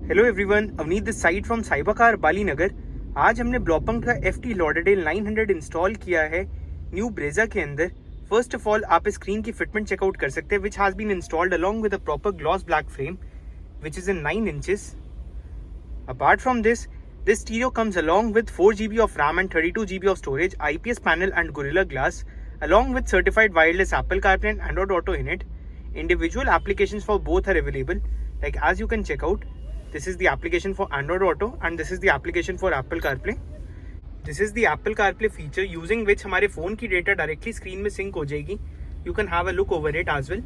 Hello everyone, Avneet this side from cybercar Bali Nagar. आज हमने Blaupunkt का FT लॉडेडेल 900 इंस्टॉल किया है न्यू ब्रेजा के अंदर। फर्स्ट ऑफ ऑल आप स्क्रीन की फिटमेंट चेकआउट कर सकते हैं, which has been installed along with a proper gloss black frame which is in 9 inches. Apart from this stereo comes along with 4 GB of RAM and 32 GB of storage, IPS panel and Gorilla Glass, along with certified wireless Apple CarPlay and Android Auto in it. Individual applications for both are available. Like as you can check out, this is the application for Android Auto and this is the application for Apple CarPlay. This is the Apple CarPlay feature using which हमारे phone की data directly screen में sync हो जाएगी. You can have a look over it as well.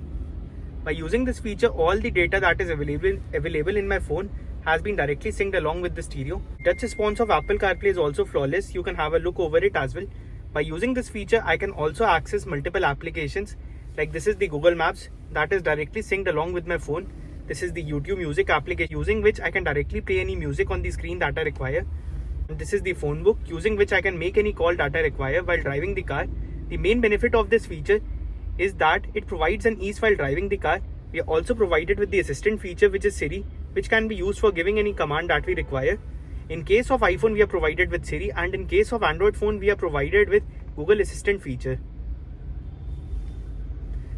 By using this feature, all the data that is available in my phone has been directly synced along with the stereo. Touch response of Apple CarPlay is also flawless. You can have a look over it as well. By using this feature, I can also access multiple applications. Like this is the Google Maps that is directly synced along with my phone. This is the YouTube Music application using which I can directly play any music on the screen that I require. And this is the phone book using which I can make any call that I require while driving the car. The main benefit of this feature is that it provides an ease while driving the car. We are also provided with the assistant feature which is Siri, which can be used for giving any command that we require. In case of iPhone, we are provided with Siri, and in case of Android phone, we are provided with Google Assistant feature.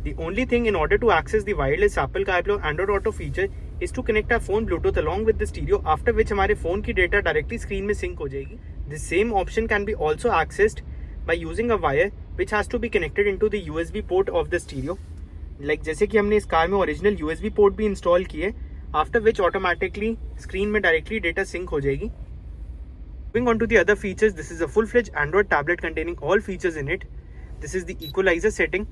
The only thing in order to access the wireless Apple CarPlay or Android Auto feature is to connect our phone Bluetooth along with the stereo, after which हमारे phone की data directly screen में sync हो जाएगी. The same option can be also accessed by using a wire which has to be connected into the USB port of the stereo. Like जैसे कि हमने इस car में ओरिजिनल USB पोर्ट भी install किए, आफ्टर विच ऑटोमेटिकली स्क्रीन में directly data sink हो जाएगी. Moving on to the other features, this is a full-fledged Android tablet containing all features in it. This is the equalizer setting.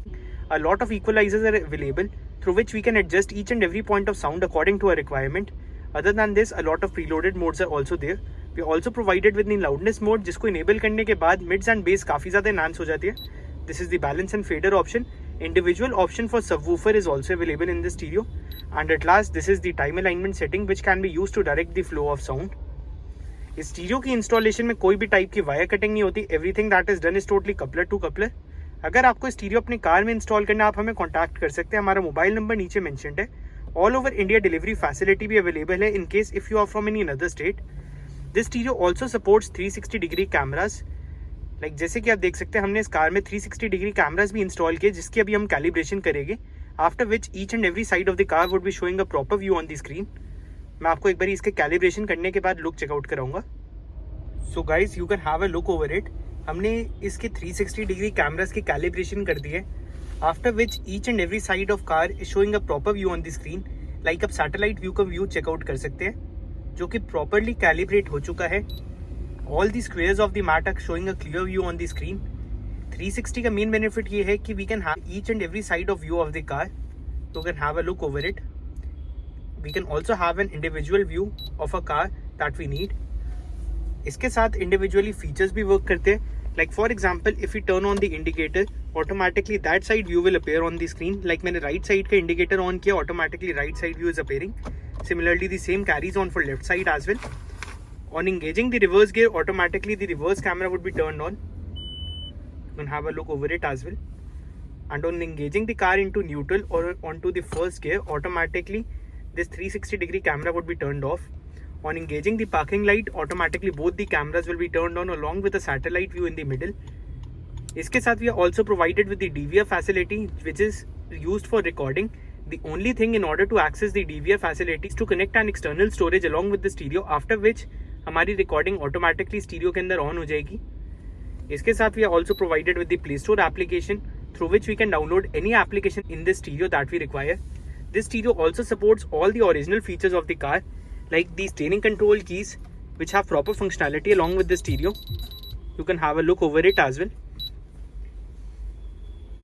A lot of equalizers are available through which we can adjust each and every point of sound according to our requirement. Other than this, a lot of preloaded modes are also there. We are also provided with the loudness mode, जिसको enable करने के बाद mids and bass काफ़ी ज़्यादा enhance हो जाती है. This is the balance and fader option. Individual option for subwoofer is also available in the stereo. And at last, this is the time alignment setting which can be used to direct the flow of sound. इस stereo की installation में कोई भी type की wire cutting नहीं होती. Everything that is done is totally coupler to coupler. अगर आपको स्टीरियो अपनी कार में इंस्टॉल करना है, आप हमें कॉन्टैक्ट कर सकते हैं. हमारा मोबाइल नंबर नीचे मेंशन्ड है. All over India delivery facility भी अवेलेबल है in case if you are from any other state. This stereo also supports 360 degree cameras. Like जैसे कि आप देख सकते हैं, हमने इस कार में 360 डिग्री कैमराज भी इंस्टॉल किए, जिसकी अभी हम कैलिब्रेशन करेंगे. After which each and every side of the car would be showing a proper view on the screen. मैं आपको एक बार इसके कैलिब्रेशन करने के बाद लुक चेकआउट कराऊंगा. So guys, you can have a look over it. हमने इसके 360 डिग्री कैमराज की कैलिब्रेशन कर दी है, after which each and every side of car is showing a proper view on the screen. Like आप satellite view का view checkout कर सकते हैं, जो कि प्रॉपरली कैलिब्रेट हो चुका है. All the squares of the mat are showing a clear view on the screen. 360 का मेन बेनिफिट ये है कि we can have each and every side of view of the car. So you can have a look over it. We can also have an individual view of a car that we need. इसके साथ individually features भी work करते हैं. Like for example, if we turn on the indicator, automatically that side view will appear on the screen. Like मैंने right side का indicator on किया, automatically right side view is appearing. Similarly, the same carries on for left side as well. On engaging the reverse gear, automatically the reverse camera would be turned on. You can have a look over it as well. And on engaging the car into neutral or onto the first gear, automatically this 360 degree camera would be turned off. On engaging the parking light, automatically both the cameras will be turned on along with a satellite view in the middle. इसके साथ we are also provided with the DVR facility which is used for recording. The only thing in order to access the DVR facility is to connect an external storage along with the stereo, after which हमारी recording automatically stereo के अंदर on हो जाएगी. इसके साथ we are also provided with the play store application through which we can download any application in this stereo that we require. This stereo also supports all the original features of the car, like the steering control keys which have proper functionality along with the stereo. You can have a look over it as well.